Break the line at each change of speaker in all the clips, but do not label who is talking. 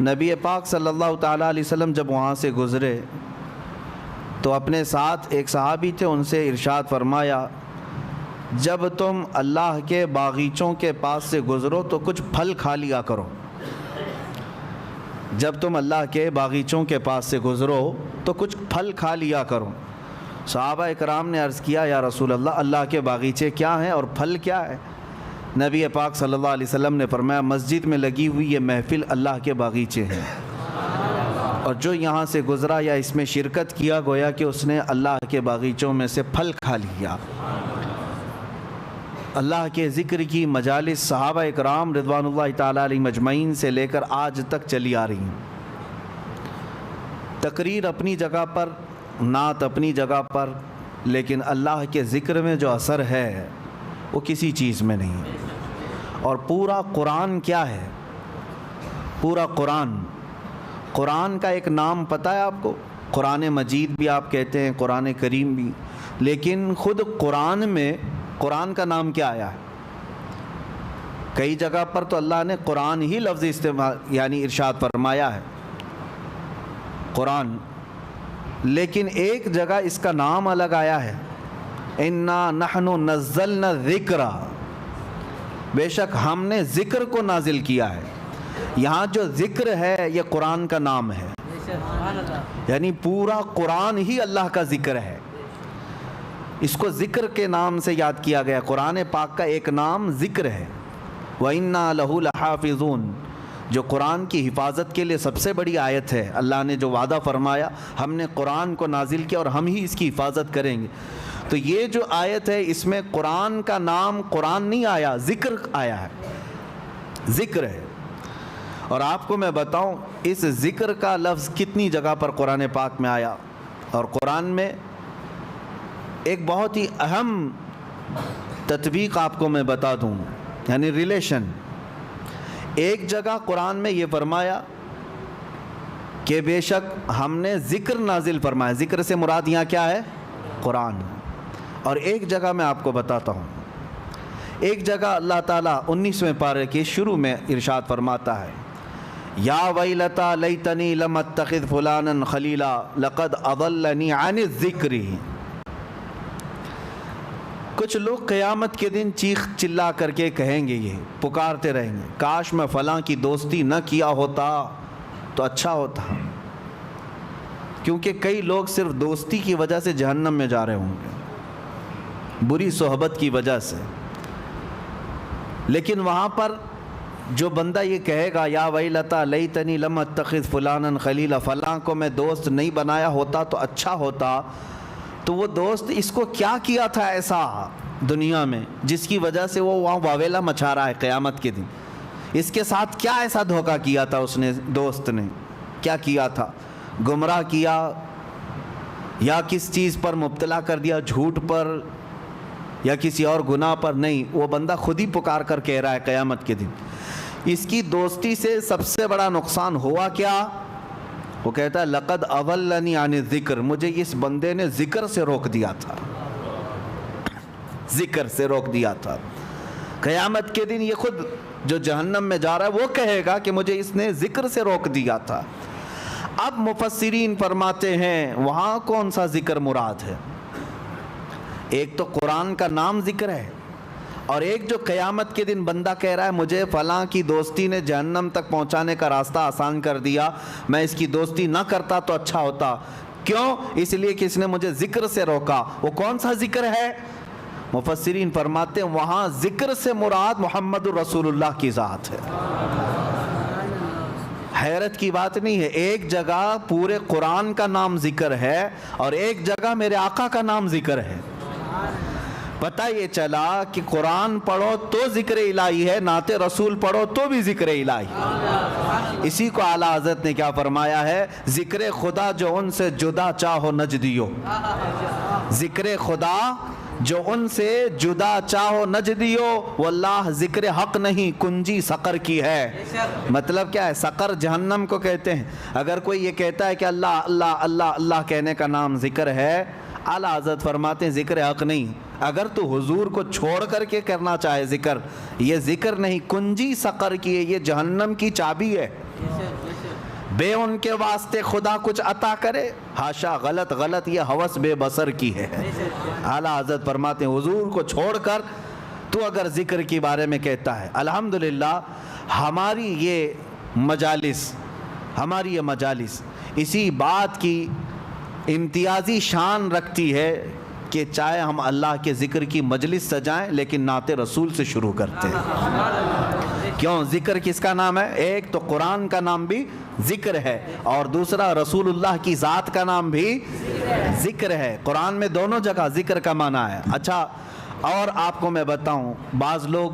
نبی پاک صلی اللہ تعالیٰ علیہ وسلم جب وہاں سے گزرے تو اپنے ساتھ ایک صحابی تھے، ان سے ارشاد فرمایا جب تم اللہ کے باغیچوں کے پاس سے گزرو تو کچھ پھل کھا لیا کرو۔ جب تم اللہ کے باغیچوں کے پاس سے گزرو تو کچھ پھل کھا لیا کرو۔ صحابہ اکرام نے عرض کیا یا رسول اللہ، اللہ کے باغیچے کیا ہیں اور پھل کیا ہے؟ نبی پاک صلی اللہ علیہ وسلم نے فرمایا مسجد میں لگی ہوئی یہ محفل اللہ کے باغیچے ہیں، اور جو یہاں سے گزرا یا اس میں شرکت کیا گویا کہ اس نے اللہ کے باغیچوں میں سے پھل کھا لیا۔ اللہ کے ذکر کی مجالس صحابہ اکرام رضوان اللہ تعالیٰ علیہ مجمعین سے لے کر آج تک چلی آ رہی ہیں۔ تقریر اپنی جگہ پر، نعت اپنی جگہ پر، لیکن اللہ کے ذکر میں جو اثر ہے وہ کسی چیز میں نہیں ہے۔ اور پورا قرآن کیا ہے؟ پورا قرآن کا ایک نام پتہ ہے آپ کو؟ قرآن مجید بھی آپ کہتے ہیں، قرآن کریم بھی، لیکن خود قرآن میں قرآن کا نام کیا آیا ہے؟ کئی جگہ پر تو اللہ نے قرآن ہی لفظ استعمال یعنی ارشاد فرمایا ہے قرآن، لیکن ایک جگہ اس کا نام الگ آیا ہے، اِنَّا نَحْنُ نَزَّلْنَا الذِّکْرَ، بے شک ہم نے ذکر کو نازل کیا ہے۔ یہاں جو ذکر ہے یہ قرآن کا نام ہے، یعنی پورا قرآن ہی اللہ کا ذکر ہے، اس کو ذکر کے نام سے یاد کیا گیا۔ قرآن پاک کا ایک نام ذکر ہے، وَإِنَّا لَهُ لَحَافِظُونَ، جو قرآن کی حفاظت کے لیے سب سے بڑی آیت ہے۔ اللہ نے جو وعدہ فرمایا ہم نے قرآن کو نازل کیا اور ہم ہی اس کی حفاظت کریں گے، تو یہ جو آیت ہے اس میں قرآن کا نام قرآن نہیں آیا، ذکر آیا ہے، ذکر ہے۔ اور آپ کو میں بتاؤں اس ذکر کا لفظ کتنی جگہ پر قرآن پاک میں آیا، اور قرآن میں ایک بہت ہی اہم تطبیق آپ کو میں بتا دوں، یعنی ریلیشن۔ ایک جگہ قرآن میں یہ فرمایا کہ بے شک ہم نے ذکر نازل فرمایا، ذکر سے مراد یہاں کیا ہے؟ قرآن۔ اور ایک جگہ میں آپ کو بتاتا ہوں، ایک جگہ اللہ تعالیٰ 19ویں پارے کے شروع میں ارشاد فرماتا ہے یا ویلتا لیتنی لم اتخذ فلانا خلیلا لقد اضلنی عن الذکر۔ کچھ لوگ قیامت کے دن چیخ چلا کر کے کہیں گے، یہ پکارتے رہیں گے کاش میں فلاں کی دوستی نہ کیا ہوتا تو اچھا ہوتا، کیونکہ کئی لوگ صرف دوستی کی وجہ سے جہنم میں جا رہے ہوں گے، بری صحبت کی وجہ سے۔ لیکن وہاں پر جو بندہ یہ کہے گا یا ویلتا لیتنی لم اتخذ فلانا خلیلا، فلاں کو میں دوست نہیں بنایا ہوتا تو اچھا ہوتا، تو وہ دوست اس کو کیا کیا تھا ایسا دنیا میں جس کی وجہ سے وہ وہاں واویلا مچا رہا ہے قیامت کے دن؟ اس کے ساتھ کیا ایسا دھوکہ کیا تھا اس نے، دوست نے کیا کیا تھا؟ گمراہ کیا یا کس چیز پر مبتلا کر دیا، جھوٹ پر یا کسی اور گناہ پر؟ نہیں، وہ بندہ خود ہی پکار کر کہہ رہا ہے قیامت کے دن۔ اس کی دوستی سے سب سے بڑا نقصان ہوا کیا؟ وہ کہتا ہے لقد اضلنی عن الذکر، مجھے اس بندے نے ذکر سے روک دیا تھا، ذکر سے روک دیا تھا۔ قیامت کے دن یہ خود جو جہنم میں جا رہا ہے وہ کہے گا کہ مجھے اس نے ذکر سے روک دیا تھا۔ اب مفسرین فرماتے ہیں وہاں کون سا ذکر مراد ہے؟ ایک تو قرآن کا نام ذکر ہے، اور ایک جو قیامت کے دن بندہ کہہ رہا ہے مجھے فلاں کی دوستی نے جہنم تک پہنچانے کا راستہ آسان کر دیا، میں اس کی دوستی نہ کرتا تو اچھا ہوتا۔ کیوں؟ اس لیے کہ اس نے مجھے ذکر سے روکا۔ وہ کون سا ذکر ہے؟ مفسرین فرماتے ہیں وہاں ذکر سے مراد محمد رسول اللہ کی ذات ہے۔ حیرت کی بات نہیں ہے، ایک جگہ پورے قرآن کا نام ذکر ہے اور ایک جگہ میرے آقا کا نام ذکر ہے۔ پتہ یہ چلا کہ قرآن پڑھو تو ذکر الہی ہے، نعت رسول پڑھو تو بھی ذکر الہی۔ اسی کو اعلیٰ حضرت نے کیا فرمایا ہے؟ ذکر خدا جو ان سے جدا چاہو نجدیو، ذکر خدا جو ان سے جدا چاہو نجدیو، واللہ ذکر حق نہیں کنجی سقر کی ہے۔ مطلب کیا ہے؟ سقر جہنم کو کہتے ہیں۔ اگر کوئی یہ کہتا ہے کہ اللہ اللہ اللہ اللہ کہنے کا نام ذکر ہے، اعلیٰ حضرت فرماتے ہیں ذکر حق نہیں۔ اگر تو حضور کو چھوڑ کر کے کرنا چاہے ذکر، یہ ذکر نہیں، کنجی سقر کی ہے، یہ جہنم کی چابی ہے۔ بے ان کے واسطے خدا کچھ عطا کرے؟ ہاشا، غلط غلط، یہ ہوس بے بصر کی ہے۔ اعلیٰ حضرت فرماتے ہیں حضور کو چھوڑ کر تو اگر ذکر کے بارے میں کہتا ہے۔ الحمدللہ ہماری یہ مجالس اسی بات کی امتیازی شان رکھتی ہے کہ چاہے ہم اللہ کے ذکر کی مجلس سجائیں لیکن نعت رسول سے شروع کرتے ہیں۔ کیوں؟ ذکر کس کا نام ہے؟ ایک تو قرآن کا نام بھی ذکر ہے، اور دوسرا رسول اللہ کی ذات کا نام بھی ذکر ہے۔ قرآن میں دونوں جگہ ذکر کا معنی ہے۔ اچھا، اور آپ کو میں بتاؤں، بعض لوگ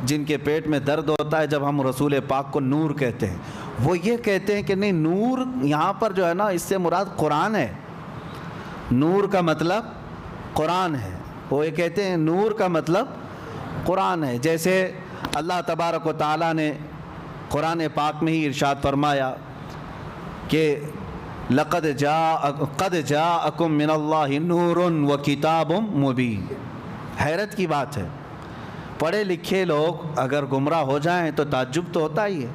جن کے پیٹ میں درد ہوتا ہے جب ہم رسول پاک کو نور کہتے ہیں، وہ یہ کہتے ہیں کہ نہیں، نور یہاں پر جو ہے نا، اس سے مراد قرآن ہے، نور کا مطلب قرآن ہے۔ وہ یہ کہتے ہیں نور کا مطلب قرآن ہے۔ جیسے اللہ تبارک و تعالیٰ نے قرآن پاک میں ہی ارشاد فرمایا کہ قد جاءکم من اللہ نور و کتاب مبین۔ حیرت کی بات ہے، پڑھے لکھے لوگ اگر گمراہ ہو جائیں تو تعجب تو ہوتا ہی ہے۔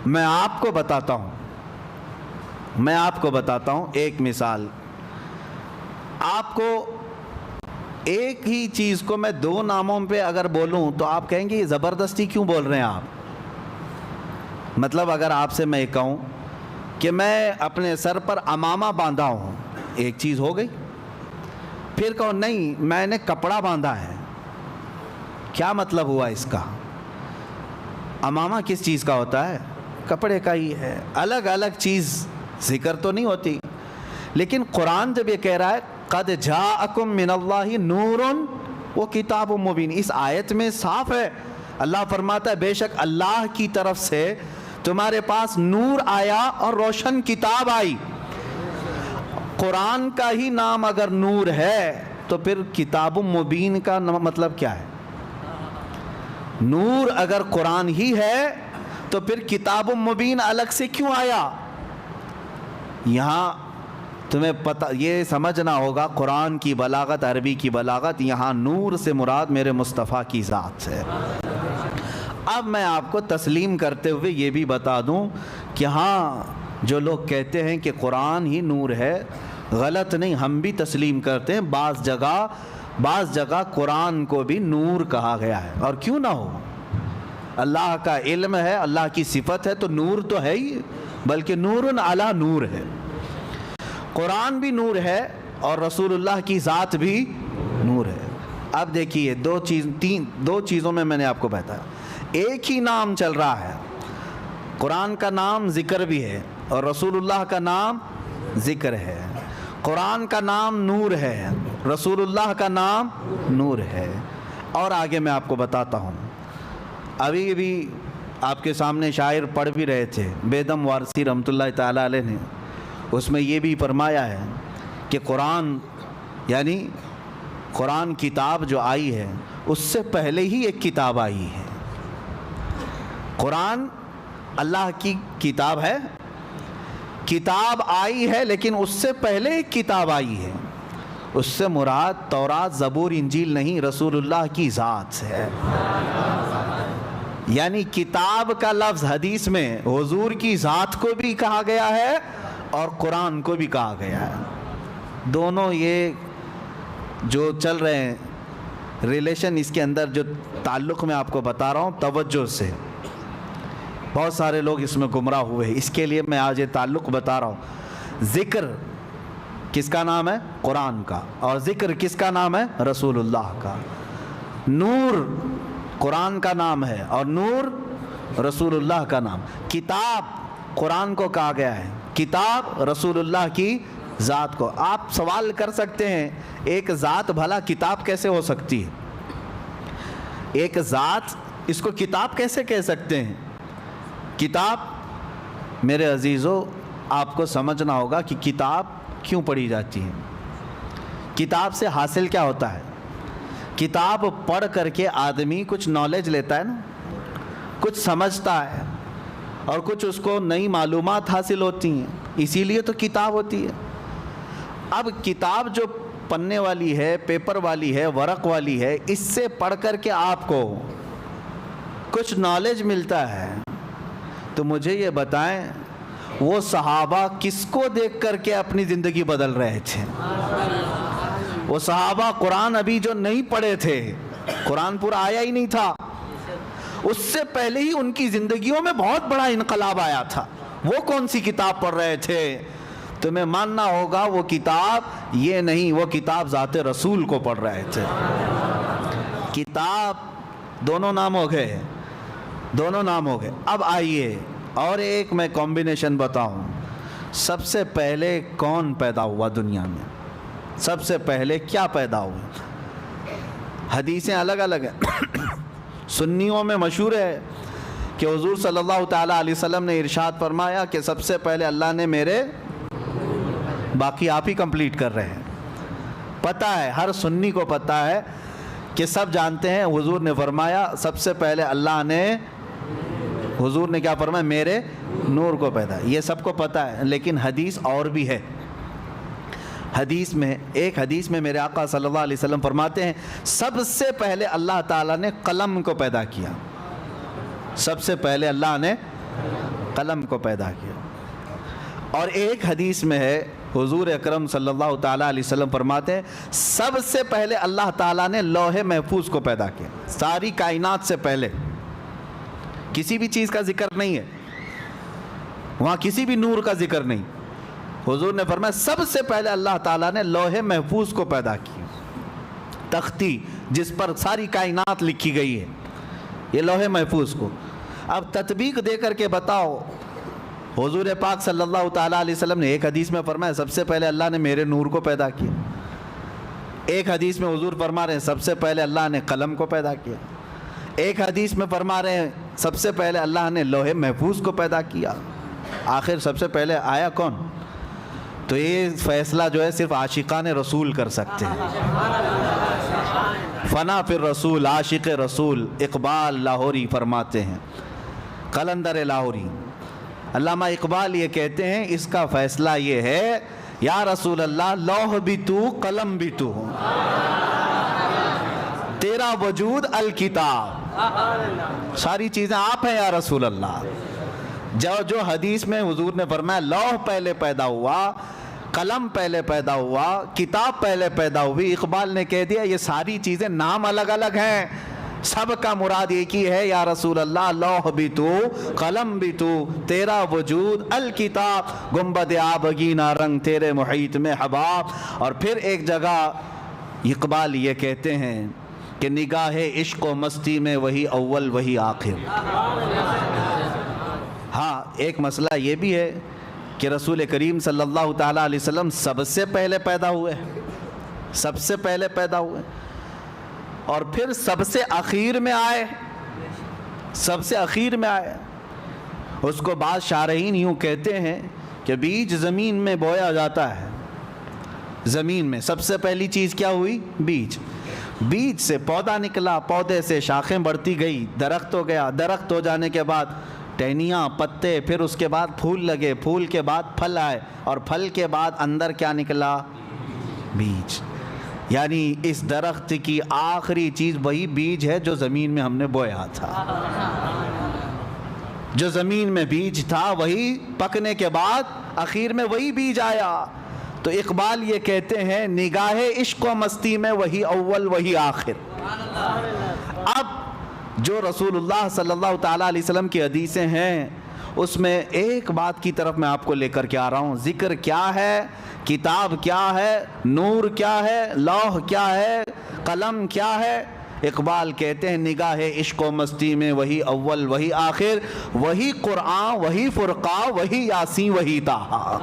میں آپ کو بتاتا ہوں ایک مثال۔ آپ کو ایک ہی چیز کو میں دو ناموں پہ اگر بولوں تو آپ کہیں گے یہ زبردستی کیوں بول رہے ہیں آپ؟ مطلب اگر آپ سے میں کہوں کہ میں اپنے سر پر عمامہ باندھا ہوں، ایک چیز ہو گئی۔ پھر کہو نہیں، میں نے کپڑا باندھا ہے، کیا مطلب ہوا اس کا؟ عمامہ کس چیز کا ہوتا ہے؟ کپڑے کا ہی ہے۔ الگ الگ چیز ذکر تو نہیں ہوتی۔ لیکن قرآن جب یہ کہہ رہا ہے قد جاءکم من اللہ نور و کتاب مبین، اس آیت میں صاف ہے، اللہ فرماتا ہے بے شک اللہ کی طرف سے تمہارے پاس نور آیا اور روشن کتاب آئی۔ قرآن کا ہی نام اگر نور ہے تو پھر کتاب مبین کا مطلب کیا ہے؟ نور اگر قرآن ہی ہے تو پھر کتاب مبین الگ سے کیوں آیا؟ یہاں تمہیں پتہ یہ سمجھنا ہوگا قرآن کی بلاغت، عربی کی بلاغت، یہاں نور سے مراد میرے مصطفیٰ کی ذات ہے۔ اب میں آپ کو تسلیم کرتے ہوئے یہ بھی بتا دوں کہ ہاں، جو لوگ کہتے ہیں کہ قرآن ہی نور ہے، غلط نہیں، ہم بھی تسلیم کرتے ہیں۔ بعض جگہ قرآن کو بھی نور کہا گیا ہے، اور کیوں نہ ہو، اللہ کا علم ہے، اللہ کی صفت ہے، تو نور تو ہے ہی، بلکہ نور علی نور ہے۔ قرآن بھی نور ہے اور رسول اللہ کی ذات بھی نور ہے۔ اب دیکھیے دو چیزوں میں نے آپ کو بتایا، ایک ہی نام چل رہا ہے، قرآن کا نام ذکر بھی ہے اور رسول اللہ کا نام ذکر ہے۔ قرآن کا نام نور ہے، رسول اللہ کا نام نور ہے۔ اور آگے میں آپ کو بتاتا ہوں، ابھی بھی آپ کے سامنے شاعر پڑھ بھی رہے تھے، بیدم وارسی رحمۃ اللہ تعالیٰ علیہ نے، اس میں یہ بھی فرمایا ہے کہ قرآن یعنی قرآن کتاب جو آئی ہے اس سے پہلے ہی ایک کتاب آئی ہے۔ قرآن اللہ کی کتاب ہے، کتاب آئی ہے، لیکن اس سے پہلے ایک کتاب آئی ہے۔ اس سے مراد تورات، زبور، انجیل نہیں، رسول اللہ کی ذات ہے۔ یعنی کتاب کا لفظ حدیث میں حضور کی ذات کو بھی کہا گیا ہے اور قرآن کو بھی کہا گیا ہے۔ دونوں یہ جو چل رہے ہیں ریلیشن، اس کے اندر جو تعلق میں آپ کو بتا رہا ہوں توجہ سے، بہت سارے لوگ اس میں گمراہ ہوئے ہیں، اس کے لیے میں آج یہ تعلق بتا رہا ہوں۔ ذکر کس کا نام ہے؟ قرآن کا، اور ذکر کس کا نام ہے؟ رسول اللہ کا۔ نور قرآن کا نام ہے اور نور رسول اللہ کا نام۔ کتاب قرآن کو کہا گیا ہے، کتاب رسول اللہ کی ذات کو۔ آپ سوال کر سکتے ہیں ایک ذات بھلا کتاب کیسے ہو سکتی ہے؟ ایک ذات، اس کو کتاب کیسے کہہ سکتے ہیں؟ کتاب میرے عزیزو آپ کو سمجھنا ہوگا کہ کتاب کیوں پڑھی جاتی ہے، کتاب سے حاصل کیا ہوتا ہے۔ کتاب پڑھ کر کے آدمی کچھ نالج لیتا ہے نا، کچھ سمجھتا ہے اور کچھ اس کو نئی معلومات حاصل ہوتی ہیں، اسی لیے تو کتاب ہوتی ہے۔ اب کتاب جو پنے والی ہے، پیپر والی ہے، ورق والی ہے، اس سے پڑھ کر کے آپ کو کچھ نالج ملتا ہے، تو مجھے یہ بتائیں وہ صحابہ کس کو دیکھ کر کے اپنی زندگی بدل رہے تھے؟ وہ صحابہ قرآن ابھی جو نہیں پڑھے تھے، قرآن پورا آیا ہی نہیں تھا، اس سے پہلے ہی ان کی زندگیوں میں بہت بڑا انقلاب آیا تھا۔ وہ کون سی کتاب پڑھ رہے تھے؟ تمہیں ماننا ہوگا وہ کتاب یہ نہیں، وہ کتاب ذات رسول کو پڑھ رہے تھے۔ کتاب دونوں نام ہو گئے، دونوں نام ہو گئے۔ اب آئیے اور ایک میں کمبینیشن بتاؤں۔ سب سے پہلے کون پیدا ہوا دنیا میں؟ سب سے پہلے کیا پیدا ہوا؟ حدیثیں الگ الگ ہیں۔ سنیوں میں مشہور ہے کہ حضور صلی اللہ تعالیٰ علیہ وسلم نے ارشاد فرمایا کہ سب سے پہلے اللہ نے میرے، باقی آپ ہی کمپلیٹ کر رہے ہیں۔ پتہ ہے، ہر سنی کو پتہ ہے کہ سب جانتے ہیں حضور نے فرمایا سب سے پہلے اللہ نے، حضور نے کیا فرمایا؟ میرے نور کو پیدا۔ یہ سب کو پتہ ہے، لیکن حدیث اور بھی ہے۔ حدیث میں، ایک حدیث میں میرے آقا صلی اللہ علیہ وسلم فرماتے ہیں سب سے پہلے اللہ تعالیٰ نے قلم کو پیدا کیا۔ سب سے پہلے اللہ نے قلم کو پیدا کیا۔ اور ایک حدیث میں ہے حضور اکرم صلی اللہ تعالیٰ علیہ وسلم فرماتے ہیں سب سے پہلے اللہ تعالیٰ نے لوح محفوظ کو پیدا کیا۔ ساری کائنات سے پہلے کسی بھی چیز کا ذکر نہیں ہے وہاں، کسی بھی نور کا ذکر نہیں۔ حضور نے فرمایا سب سے پہلے اللہ تعالیٰ نے لوح محفوظ کو پیدا کی، تختی جس پر ساری کائنات لکھی گئی ہے، یہ لوح محفوظ کو۔ اب تطبیق دے کر کے بتاؤ، حضور پاک صلی اللہ تعالیٰ علیہ وسلم نے ایک حدیث میں فرمایا سب سے پہلے اللہ نے میرے نور کو پیدا کیا، ایک حدیث میں حضور فرما رہے ہیں سب سے پہلے اللہ نے قلم کو پیدا کیا، ایک حدیث میں فرما رہے ہیں سب سے پہلے اللہ نے لوح محفوظ کو پیدا کیا۔ آخر سب سے پہلے آیا کون؟ تو یہ فیصلہ جو ہے صرف عاشقان رسول کر سکتے ہیں۔ فنا فی الرسول، عاشق رسول اقبال لاہوری فرماتے ہیں، قلندر لاہوری علامہ اقبال یہ کہتے ہیں اس کا فیصلہ یہ ہے یا رسول اللہ لوح بھی تو قلم بھی تو، تیرا وجود الکتاب، ساری چیزیں آپ ہیں یا رسول اللہ۔ جو حدیث میں حضور نے فرمایا لوح پہلے پیدا ہوا، قلم پہلے پیدا ہوا، کتاب پہلے پیدا ہوئی، اقبال نے کہہ دیا یہ ساری چیزیں نام الگ الگ ہیں، سب کا مراد ایک ہی ہے یا رسول اللہ لوح بھی تو قلم بھی تو، تیرا وجود الکتاب، گنبد آبگینہ رنگ تیرے محیط میں حباب۔ اور پھر ایک جگہ اقبال یہ کہتے ہیں کہ نگاہ عشق و مستی میں وہی اول وہی آخر۔ ہاں ایک مسئلہ یہ بھی ہے کہ رسول کریم صلی اللہ تعالیٰ علیہ وسلم سب سے پہلے پیدا ہوئے، سب سے پہلے پیدا ہوئے، اور پھر سب سے اخیر میں آئے، سب سے اخیر میں آئے۔ اس کو بعض شارحین یوں کہتے ہیں کہ بیج زمین میں بویا جاتا ہے، زمین میں سب سے پہلی چیز کیا ہوئی؟ بیج، بیج سے پودا نکلا، پودے سے شاخیں بڑھتی گئی، درخت ہو گیا، درخت ہو جانے کے بعد ٹہنیاں، پتے، پھر اس کے بعد پھول لگے، پھول کے بعد پھل آئے، اور پھل کے بعد اندر کیا نکلا؟ بیج۔ یعنی اس درخت کی آخری چیز وہی بیج ہے جو زمین میں ہم نے بویا تھا، جو زمین میں بیج تھا وہی پکنے کے بعد آخر میں وہی بیج آیا۔ تو اقبال یہ کہتے ہیں نگاہ عشق و مستی میں وہی اول وہی آخر۔ اب جو رسول اللہ صلی اللہ تعالیٰ علیہ وسلم کی حدیثیں ہیں اس میں ایک بات کی طرف میں آپ کو لے کر کے آ رہا ہوں، ذکر کیا ہے، کتاب کیا ہے، نور کیا ہے، لوح کیا ہے، قلم کیا ہے۔ اقبال کہتے ہیں نگاہ عشق و مستی میں وہی اول وہی آخر، وہی قرآن وہی فرقان وہی یاسین وہی طٰہٰ،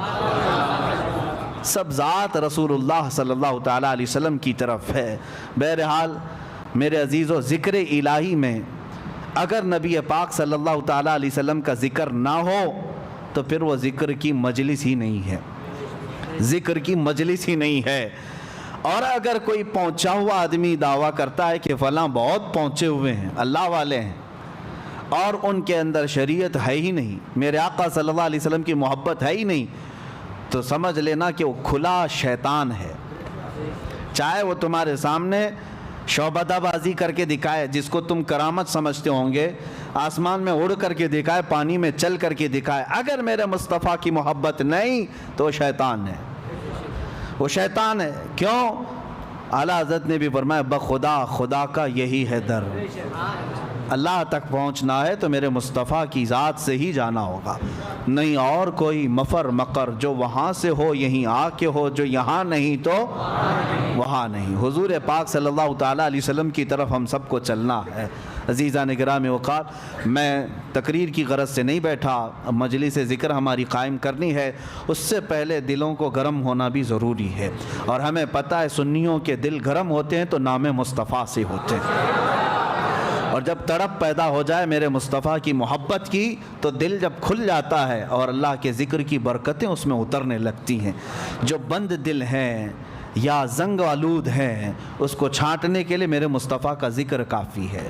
سب ذات رسول اللہ صلی اللہ تعالیٰ علیہ وسلم کی طرف ہے۔ بہرحال میرے عزیزو، ذکر الہی میں اگر نبی پاک صلی اللہ تعالیٰ علیہ وسلم کا ذکر نہ ہو تو پھر وہ ذکر کی مجلس ہی نہیں ہے، ذکر کی مجلس ہی نہیں ہے۔ اور اگر کوئی پہنچا ہوا آدمی دعویٰ کرتا ہے کہ فلاں بہت پہنچے ہوئے ہیں، اللہ والے ہیں، اور ان کے اندر شریعت ہے ہی نہیں، میرے آقا صلی اللہ علیہ وسلم کی محبت ہے ہی نہیں، تو سمجھ لینا کہ وہ کھلا شیطان ہے۔ چاہے وہ تمہارے سامنے شعبدہ بازی کر کے دکھائے، جس کو تم کرامت سمجھتے ہوں گے، آسمان میں اڑ کر کے دکھائے، پانی میں چل کر کے دکھائے، اگر میرے مصطفیٰ کی محبت نہیں تو وہ شیطان ہے، وہ شیطان ہے۔ کیوں؟ اعلیٰ حضرت نے بھی فرمایا بخدا خدا کا یہی ہے در، اللہ تک پہنچنا ہے تو میرے مصطفیٰ کی ذات سے ہی جانا ہوگا، نہیں اور کوئی مفر مقر، جو وہاں سے ہو یہیں آ کے ہو، جو یہاں نہیں تو وہاں نہیں۔ حضور پاک صلی اللہ تعالیٰ علیہ وسلم کی طرف ہم سب کو چلنا ہے۔ عزیزان گرامی وقار، میں تقریر کی غرض سے نہیں بیٹھا، مجلس ذکر ہماری قائم کرنی ہے، اس سے پہلے دلوں کو گرم ہونا بھی ضروری ہے، اور ہمیں پتہ ہے سنیوں کے دل گرم ہوتے ہیں تو نام مصطفیٰ سے ہوتے ہیں، اور جب تڑپ پیدا ہو جائے میرے مصطفیٰ کی محبت کی تو دل جب کھل جاتا ہے اور اللہ کے ذکر کی برکتیں اس میں اترنے لگتی ہیں۔ جو بند دل ہیں یا زنگ آلود ہیں اس کو چھانٹنے کے لیے میرے مصطفیٰ کا ذکر کافی ہے۔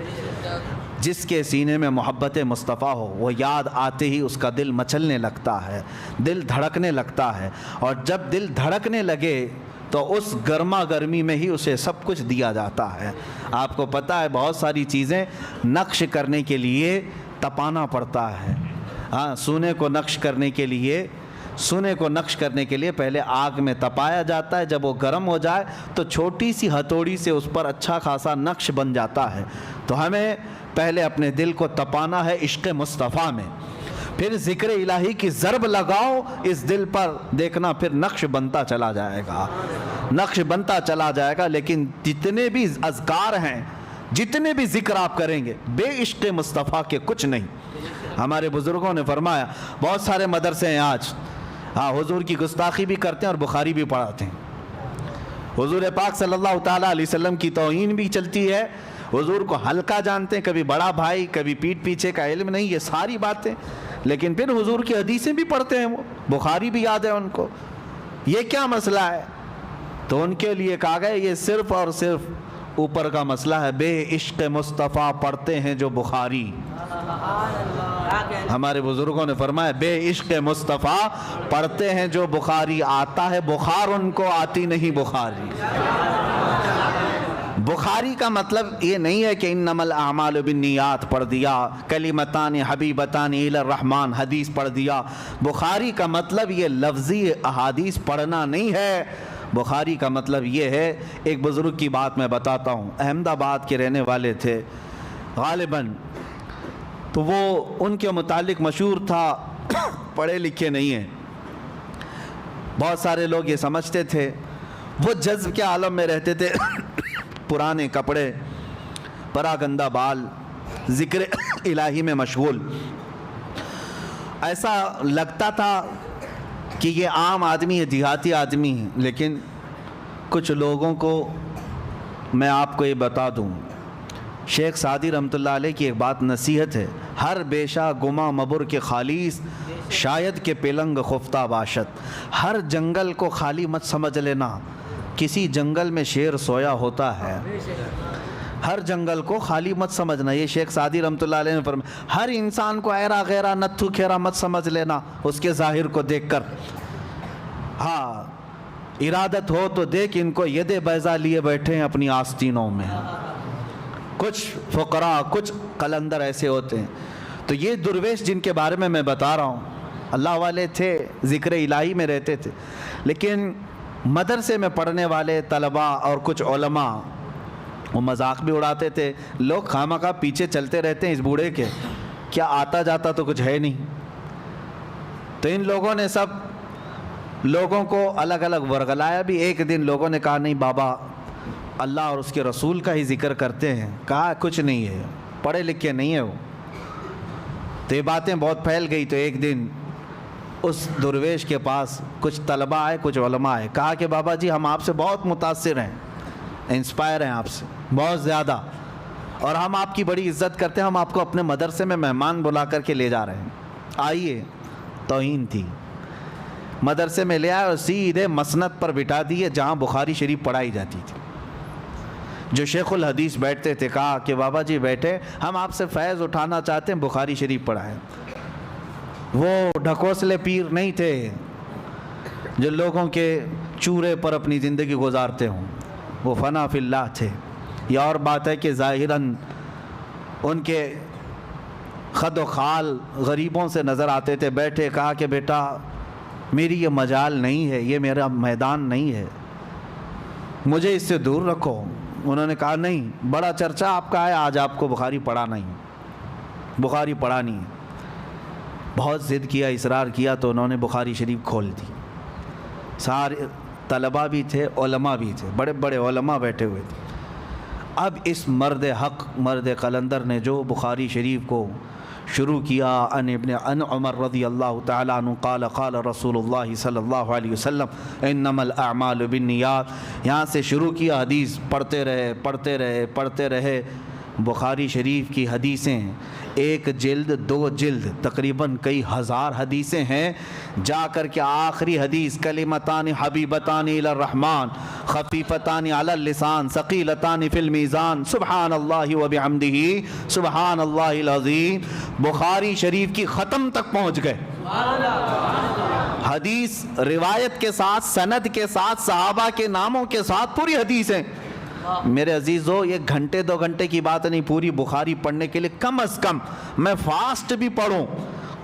جس کے سینے میں محبت مصطفیٰ ہو وہ یاد آتے ہی اس کا دل مچلنے لگتا ہے، دل دھڑکنے لگتا ہے، اور جب دل دھڑکنے لگے تو اس گرما گرمی میں ہی اسے سب کچھ دیا جاتا ہے۔ آپ کو پتہ ہے بہت ساری چیزیں نقش کرنے کے لیے تپانا پڑتا ہے، ہاں سونے کو نقش کرنے کے لیے پہلے آگ میں تپایا جاتا ہے، جب وہ گرم ہو جائے تو چھوٹی سی ہتھوڑی سے اس پر اچھا خاصا نقش بن جاتا ہے۔ تو ہمیں پہلے اپنے دل کو تپانا ہے عشق مصطفیٰ میں، پھر ذکر الہی کی ضرب لگاؤ اس دل پر، دیکھنا پھر نقش بنتا چلا جائے گا، نقش بنتا چلا جائے گا۔ لیکن جتنے بھی اذکار ہیں، جتنے بھی ذکر آپ کریں گے بے عشق مصطفیٰ کے کچھ نہیں۔ ہمارے بزرگوں نے فرمایا بہت سارے مدرسے ہیں آج، ہاں حضور کی گستاخی بھی کرتے ہیں اور بخاری بھی پڑھاتے ہیں، حضور پاک صلی اللہ تعالیٰ علیہ وسلم کی توہین بھی چلتی ہے، حضور کو ہلکا جانتے ہیں، کبھی بڑا بھائی، کبھی پیٹھ پیچھے کا علم نہیں، یہ ساری باتیں، لیکن پھر حضور کی حدیثیں بھی پڑھتے ہیں، وہ بخاری بھی یاد ہے ان کو۔ یہ کیا مسئلہ ہے؟ تو ان کے لیے کہا گیا یہ صرف اور صرف اوپر کا مسئلہ ہے، بے عشق مصطفیٰ پڑھتے ہیں جو بخاری۔ ہمارے بزرگوں نے فرمایا بے عشق مصطفیٰ پڑھتے ہیں جو بخاری، آتا ہے بخار ان کو، آتی نہیں بخاری۔ بخاری کا مطلب یہ نہیں ہے کہ انما الاعمال بالنیات پڑھ دیا، کلمتان حبیبتان الی الرحمن حدیث پڑھ دیا۔ بخاری کا مطلب یہ لفظی احادیث پڑھنا نہیں ہے، بخاری کا مطلب یہ ہے، ایک بزرگ کی بات میں بتاتا ہوں، احمد آباد کے رہنے والے تھے غالباً، تو وہ ان کے متعلق مشہور تھا پڑھے لکھے نہیں ہیں، بہت سارے لوگ یہ سمجھتے تھے، وہ جذب کے عالم میں رہتے تھے، پرانے کپڑے، پراگندہ بال، ذکر الہی میں مشغول، ایسا لگتا تھا کہ یہ عام آدمی ہے، دیہاتی آدمی ہے۔ لیکن کچھ لوگوں کو میں آپ کو یہ بتا دوں، شیخ سعدی رحمۃ اللہ علیہ کی ایک بات نصیحت ہے، ہر بیشا گما مبر کے خالیس شاید کے پلنگ خفتہ باشد، ہر جنگل کو خالی مت سمجھ لینا، کسی جنگل میں شیر سویا ہوتا ہے، ہر جنگل کو خالی مت سمجھنا۔ یہ شیخ سعدی رحمۃ اللہ علیہ نے فرمایا ہر انسان کو ایرا غیرا نتھو کھیرا مت سمجھ لینا اس کے ظاہر کو دیکھ کر، ہاں ارادت ہو تو دیکھ ان کو ید بیضا لیے بیٹھے ہیں اپنی آستینوں میں۔ کچھ فقراء، کچھ قلندر ایسے ہوتے ہیں۔ تو یہ درویش جن کے بارے میں بتا رہا ہوں، اللہ والے تھے، ذکر الہی میں رہتے تھے، لیکن مدرسے میں پڑھنے والے طلباء اور کچھ علماء وہ مذاق بھی اڑاتے تھے، لوگ خامخواہ پیچھے چلتے رہتے ہیں اس بوڑھے کے، کیا آتا جاتا تو کچھ ہے نہیں۔ تو ان لوگوں نے سب لوگوں کو الگ الگ ورگلایا بھی۔ ایک دن لوگوں نے کہا نہیں بابا اللہ اور اس کے رسول کا ہی ذکر کرتے ہیں، کہا کچھ نہیں ہے، پڑھے لکھے نہیں ہے وہ۔ تو یہ باتیں بہت پھیل گئی، تو ایک دن اس درویش کے پاس کچھ طلباء آئے، کچھ علماء آئے، کہا کہ بابا جی ہم آپ سے بہت متاثر ہیں، انسپائر ہیں آپ سے بہت زیادہ، اور ہم آپ کی بڑی عزت کرتے ہیں، ہم آپ کو اپنے مدرسے میں مہمان بلا کر کے لے جا رہے ہیں، آئیے۔ توہین تھی، مدرسے میں لے آئے اور سیدھے مسند پر بٹھا دیے جہاں بخاری شریف پڑھائی جاتی تھی۔ جو شیخ الحدیث بیٹھتے تھے کہا کہ بابا جی بیٹھے، ہم آپ سے فیض اٹھانا چاہتے ہیں، بخاری شریف پڑھائیں۔ وہ ڈھکوسلے پیر نہیں تھے جو لوگوں کے چورے پر اپنی زندگی گزارتے ہوں، وہ فنا فی اللہ تھے۔ یہ اور بات ہے کہ ظاہراً ان کے خد و خال غریبوں سے نظر آتے تھے بیٹھے. کہا کہ بیٹا میری یہ مجال نہیں ہے, یہ میرا میدان نہیں ہے, مجھے اس سے دور رکھو. انہوں نے کہا نہیں, بڑا چرچا آپ کا ہے, آج آپ کو بخاری پڑھانا ہی, بخاری پڑھانی ہے. بہت ضد کیا, اصرار کیا, تو انہوں نے بخاری شریف کھول دی. سارے طلباء بھی تھے, علماء بھی تھے, بڑے بڑے علماء بیٹھے ہوئے تھے. اب اس مرد حق, مرد قلندر نے جو بخاری شریف کو شروع کیا, ان عمر رضی اللہ تعالیٰ عنہ قال قال رسول اللہ صلی اللہ علیہ وسلم انما الاعمال بالنیات, یہاں سے شروع کیا. حدیث پڑھتے رہے پڑھتے رہے پڑھتے رہے. بخاری شریف کی حدیثیں ایک جلد, دو جلد, تقریباً کئی ہزار حدیثیں ہیں. جا کر کے آخری حدیث کلمتان حبیبتان الی الرحمن خفیفتان علی اللسان ثقیلتان فی المیزان سبحان اللہ وبحمدہ سبحان اللہ العظیم, بخاری شریف کی ختم تک پہنچ گئے. حدیث روایت کے ساتھ, سند کے ساتھ, صحابہ کے ناموں کے ساتھ پوری حدیثیں. میرے عزیزو, یہ گھنٹے دو گھنٹے کی بات نہیں, پوری بخاری پڑھنے کے لیے کم از کم میں فاسٹ بھی پڑھوں,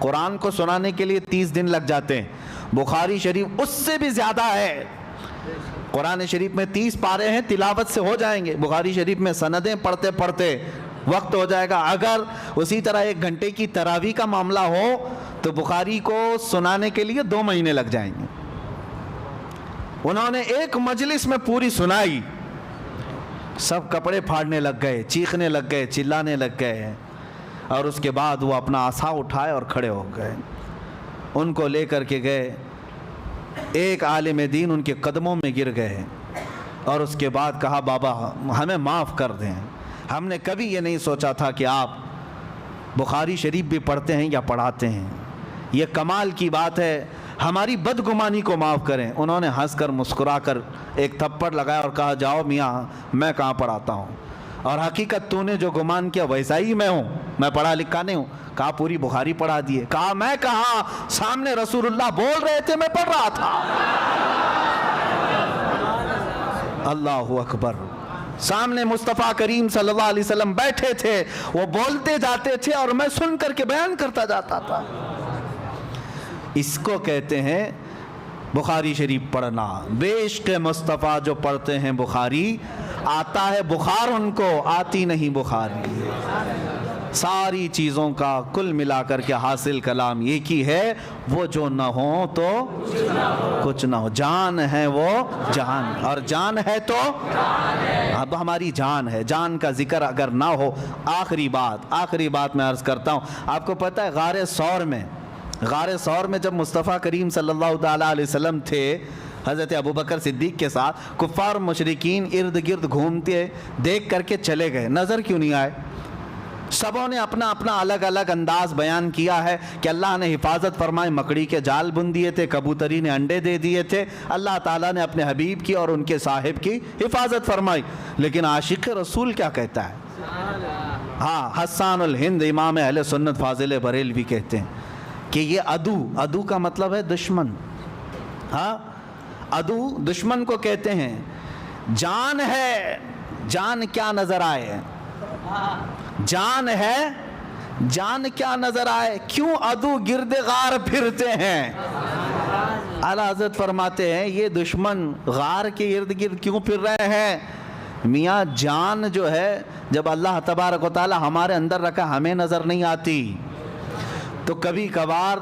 قرآن کو سنانے کے لیے 30 دن لگ جاتے ہیں. بخاری شریف اس سے بھی زیادہ ہے. قرآن شریف میں 30 پارے ہیں, تلاوت سے ہو جائیں گے. بخاری شریف میں سندیں پڑھتے پڑھتے وقت ہو جائے گا. اگر اسی طرح 1 گھنٹے کی تراویح کا معاملہ ہو تو بخاری کو سنانے کے لیے 2 مہینے لگ جائیں گے. انہوں نے ایک مجلس میں پوری سنائی, سب کپڑے پھاڑنے لگ گئے, چیخنے لگ گئے, چلانے لگ گئے, اور اس کے بعد وہ اپنا عصا اٹھائے اور کھڑے ہو گئے. ان کو لے کر کے گئے, ایک عالم دین ان کے قدموں میں گر گئے, اور اس کے بعد کہا بابا ہمیں معاف کر دیں, ہم نے کبھی یہ نہیں سوچا تھا کہ آپ بخاری شریف بھی پڑھتے ہیں یا پڑھاتے ہیں, یہ کمال کی بات ہے, ہماری بدگمانی کو معاف کریں. انہوں نے ہنس کر مسکرا کر ایک تھپڑ لگایا اور کہا جاؤ میاں, میں کہاں پڑھاتا ہوں, اور حقیقت تو نے جو گمان کیا ویسا ہی میں ہوں, میں پڑھا لکھا نہیں ہوں. کہا پوری بخاری پڑھا دیے. کہا میں کہا, سامنے رسول اللہ بول رہے تھے, میں پڑھ رہا تھا. اللہ اکبر. سامنے مصطفیٰ کریم صلی اللہ علیہ وسلم بیٹھے تھے, وہ بولتے جاتے تھے اور میں سن کر کے بیان کرتا جاتا تھا. اس کو کہتے ہیں بخاری شریف پڑھنا. بے عشق مصطفیٰ جو پڑھتے ہیں بخاری, آتا ہے بخار ان کو, آتی نہیں بخاری. ساری چیزوں کا کل ملا کر کے حاصل کلام ایک ہی ہے, وہ جو نہ ہو تو کچھ نہ ہو. جان ہے وہ جان, اور جان ہے تو اب ہماری جان ہے. جان کا ذکر اگر نہ ہو, آخری بات میں عرض کرتا ہوں. آپ کو پتہ ہے غار ثور میں جب مصطفیٰ کریم صلی اللہ تعالیٰ علیہ وسلم تھے حضرت ابوبکر صدیق کے ساتھ, کفار مشرکین ارد گرد گھومتے دیکھ کر کے چلے گئے. نظر کیوں نہیں آئے؟ سبوں نے اپنا اپنا الگ الگ انداز بیان کیا ہے کہ اللہ نے حفاظت فرمائی, مکڑی کے جال بن دیے تھے, کبوتری نے انڈے دے دیے تھے, اللہ تعالیٰ نے اپنے حبیب کی اور ان کے صاحب کی حفاظت فرمائی. لیکن عاشق رسول کیا کہتا ہے؟ ہاں, حسان الہند امام اہل سنت فاضل بریلوی کہتے ہیں کہ یہ عدو کا مطلب ہے دشمن. ہاں, عدو دشمن کو کہتے ہیں. جان ہے, جان کیا نظر آئے, جان ہے, جان کیا نظر آئے, کیوں عدو گرد غار پھرتے ہیں. اعلیٰ حضرت فرماتے ہیں یہ دشمن غار کے ارد گرد کیوں پھر رہے ہیں؟ میاں جان جو ہے, جب اللہ تبارک و تعالی ہمارے اندر رکھا ہمیں نظر نہیں آتی, تو کبھی کبھار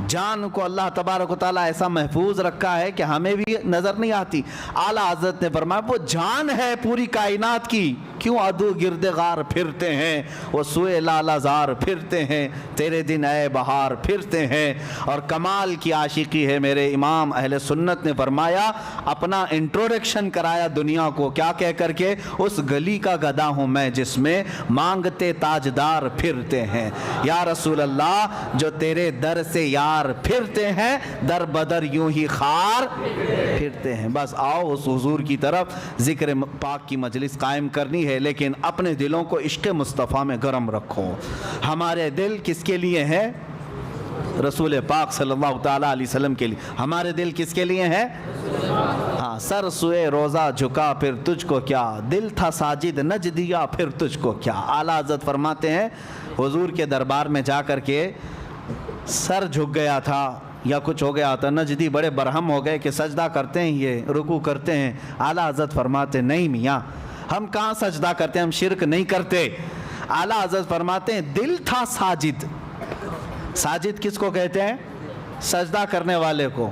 جان کو اللہ تبارک و تعالیٰ ایسا محفوظ رکھا ہے کہ ہمیں بھی نظر نہیں آتی. اعلیٰ حضرت نے فرمایا وہ جان ہے پوری کائنات کی, کیوں عدو گرد غار پھرتے ہیں, وہ سوئے لالا زار پھرتے ہیں, تیرے دن اے بہار پھرتے ہیں. اور کمال کی عاشقی ہے. میرے امام اہل سنت نے فرمایا, اپنا انٹروڈکشن کرایا دنیا کو, کیا کہہ کر کے, اس گلی کا گدا ہوں میں جس میں مانگتے تاجدار پھرتے ہیں. یا رسول اللہ, جو تیرے در سے یار پھرتے ہیں, در بدر یوں ہی خار پھرتے ہیں. بس آؤ اس حضور کی طرف, ذکر پاک کی مجلس قائم کرنی ہے, لیکن اپنے دلوں کو عشق مصطفیٰ میں گرم رکھو. ہمارے دل کس کے لیے ہے؟ رسول پاک صلی اللہ تعالیٰ علیہ وسلم کے لیے. ہمارے دل کس کے لیے ہیں؟ ہاں، سر سوئے روزہ جھکا پھر تجھ کو کیا، دل تھا ساجد نج دیا پھر تجھ کو کیا. اعلیٰ حضرت فرماتے ہیں حضور کے دربار میں جا کر کے سر جھک گیا تھا یا کچھ ہو گیا تھا، نجدی بڑے برہم ہو گئے کہ سجدہ کرتے ہیں، یہ رکوع کرتے ہیں. اعلیٰ حضرت فرماتے نہیں میاں، ہم کہاں سجدہ کرتے ہیں، ہم شرک نہیں کرتے. اعلیٰ حضرت فرماتے ہیں دل تھا ساجد. ساجد کس کو کہتے ہیں؟ سجدہ کرنے والے کو.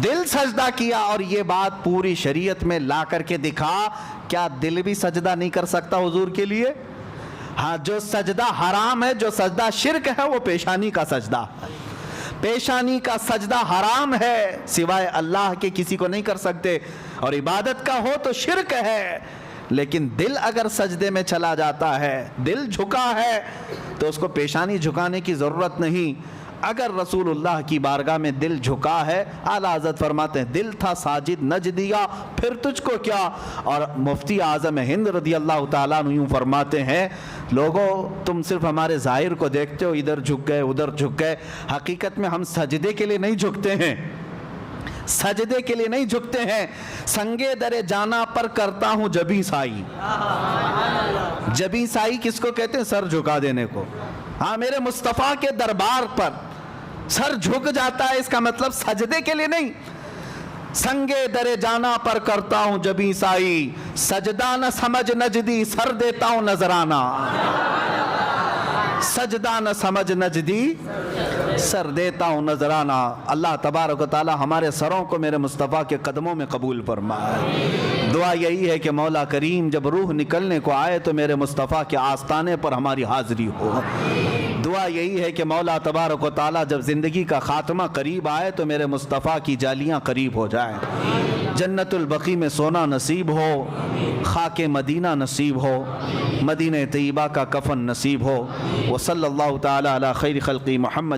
دل سجدہ کیا، اور یہ بات پوری شریعت میں لا کر کے دکھا. کیا دل بھی سجدہ نہیں کر سکتا حضور کے لیے؟ ہاں، جو سجدہ حرام ہے، جو سجدہ شرک ہے، وہ پیشانی کا سجدہ. پیشانی کا سجدہ حرام ہے، سوائے اللہ کے کسی کو نہیں کر سکتے، اور عبادت کا ہو تو شرک ہے. لیکن دل اگر سجدے میں چلا جاتا ہے، دل جھکا ہے، تو اس کو پیشانی جھکانے کی ضرورت نہیں. اگر رسول اللہ کی بارگاہ میں دل جھکا ہے، اعلیٰ حضرت فرماتے ہیں دل تھا ساجد نج دیا پھر تجھ کو کیا. اور مفتی اعظم ہند رضی اللہ تعالیٰ عنہ یوں فرماتے ہیں لوگوں تم صرف ہمارے ظاہر کو دیکھتے ہو، ادھر جھک گئے ادھر جھک گئے. حقیقت میں ہم سجدے کے لیے نہیں جھکتے ہیں، سجدے کے لیے نہیں جھکتے ہیں. سنگے در جانا پر کرتا ہوں جبیں سائی. جبیں سائی کس کو کہتے ہیں؟ سر جھکا دینے کو. ہاں، میرے مصطفیٰ کے دربار پر سر جھک جاتا ہے، اس کا مطلب سجدے کے لیے نہیں. سنگے در جانا پر کرتا ہوں جبیں سائی، سجدہ نہ سمجھ نجدی سر دیتا ہوں نذرانہ. سجدہ نہ سمجھ نجدی سر دیتا ہوں نذرانہ. اللہ تبارک و تعالی ہمارے سروں کو میرے مصطفیٰ کے قدموں میں قبول فرمائے. دعا یہی ہے کہ مولا کریم جب روح نکلنے کو آئے تو میرے مصطفیٰ کے آستانے پر ہماری حاضری ہو. دعا یہی ہے کہ مولا تبارک و تعالی جب زندگی کا خاتمہ قریب آئے تو میرے مصطفیٰ کی جالیاں قریب ہو جائیں. جنت البقیع میں سونا نصیب ہو، خاک مدینہ نصیب ہو، مدینہ طیبہ کا کفن نصیب ہو. وصلی اللہ تعالی علی خیر خلقی محمد